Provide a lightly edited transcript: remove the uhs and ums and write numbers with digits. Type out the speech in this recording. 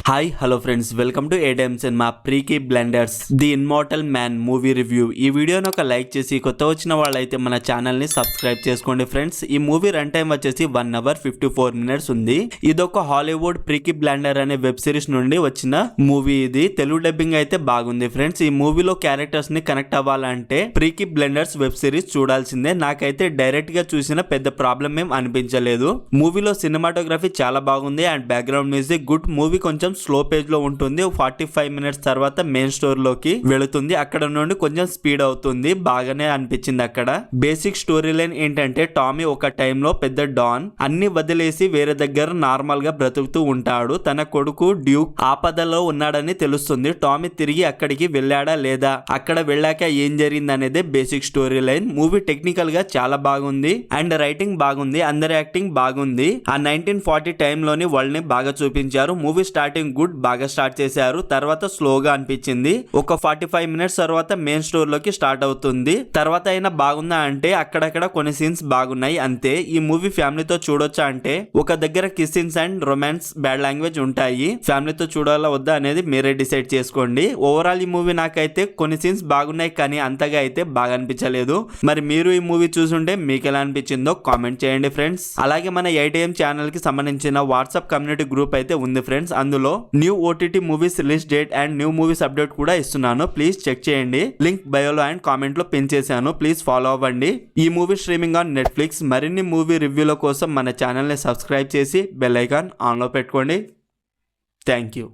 Hi hello friends, welcome to ఏడెమ్ సినిమా Peaky Blinders the immortal man movie review. ఈ వీడియోని ఒక లైక్ చేసి కొత్త వచ్చిన వాళ్ళైతే మన ఛానల్ ని సబ్స్క్రైబ్ చేసుకోండి ఫ్రెండ్స్. ఈ మూవీ రన్ టైం వచ్చేసి 1 hour 54 minutes ఉంది. ఇదొక హాలీవుడ్ ప్రీకీ బ్లెండర్ అనే వెబ్ సిరీస్ నుండి వచ్చిన మూవీ. ఇది తెలుగు డబ్బింగ్ అయితే బాగుంది ఫ్రెండ్స్. ఈ మూవీలో క్యారెక్టర్స్ ని కనెక్ట్ అవ్వాలంటే ప్రీకీ బ్లెండర్స్ వెబ్ సిరీస్ చూడాల్సిందే. నాకైతే డైరెక్ట్ గా చూసిన పెద్ద ప్రాబ్లం ఏం అనిపించలేదు. మూవీలో సినిమాటోగ్రఫీ చాలా బాగుంది and background music good. Movie కొంచెం స్లో పేజ్ లో ఉంటుంది. 45 minutes తర్వాత మెయిన్ స్టోర్ లోకి వెళుతుంది. అక్కడ నుండి కొంచెం స్పీడ్ అవుతుంది. బాగానే అనిపించింది. అక్కడ బేసిక్ స్టోరీ లైన్ ఏంటంటే టామీ ఒక టైంలో పెద్ద డాన్ అన్ని వదిలేసి వేరే దగ్గర నార్మల్ గా బ్రతుకుతూ ఉంటాడు. తన కొడుకు డ్యూక్ ఆపదలో ఉన్నాడని తెలుస్తుంది. టామీ తిరిగి అక్కడికి వెళ్ళాడా లేదా, అక్కడ వెళ్ళాక ఏం జరిగింది అనేది basic story line. Movie technical గా చాలా బాగుంది అండ్ రైటింగ్ బాగుంది. అందరి యాక్టింగ్ బాగుంది. ఆ 1940 టైంలోని వరల్డ్ ని బాగా చూపించారు. మూవీ స్టార్టింగ్ గుడ్, బాగా స్టార్ట్ చేశారు. తర్వాత స్లోగా అనిపించింది. ఒక 45 minutes తర్వాత మెయిన్ స్టోర్ లోకి స్టార్ట్ అవుతుంది. తర్వాత అయినా బాగుందా అంటే అక్కడక్కడ కొన్ని సీన్స్ బాగున్నాయి అంతే. ఈ మూవీ ఫ్యామిలీతో చూడొచ్చా అంటే ఒక దగ్గర kiss scenes and romance bad language ఉంటాయి. ఫ్యామిలీతో చూడాలా వద్దా అనేది మీరే డిసైడ్ చేసుకోండి. ఓవరాల్ ఈ మూవీ నాకైతే కొన్ని సీన్స్ బాగున్నాయి కానీ అంతగా అయితే బాగా అనిపించలేదు. మరి మీరు ఈ మూవీ చూసుంటే మీకు ఎలా అనిపించిందో కామెంట్ చేయండి ఫ్రెండ్స్. అలాగే మన ఏటీఎం ఛానల్ కి సంబంధించిన వాట్సాప్ కమ్యూనిటీ గ్రూప్ అయితే ఉంది ఫ్రెండ్స్. అందులో new OTT movies release date and new movies update కూడా ఇస్తున్నాను. ప్లీజ్ చెక్ చేయండి. లింక్ బయోలో అండ్ కామెంట్ లో పిన్ చేశాను. ప్లీజ్ ఫాలో అవ్వండి. ఈ మూవీ స్ట్రీమింగ్ ఆన్ నెట్ఫ్లిక్స్. మరిన్ని మూవీ రివ్యూల కోసం మన ఛానల్ ని సబ్స్క్రైబ్ చేసి బెల్ ఐకాన్ ఆన్ లో పెట్టుకోండి. Thank you.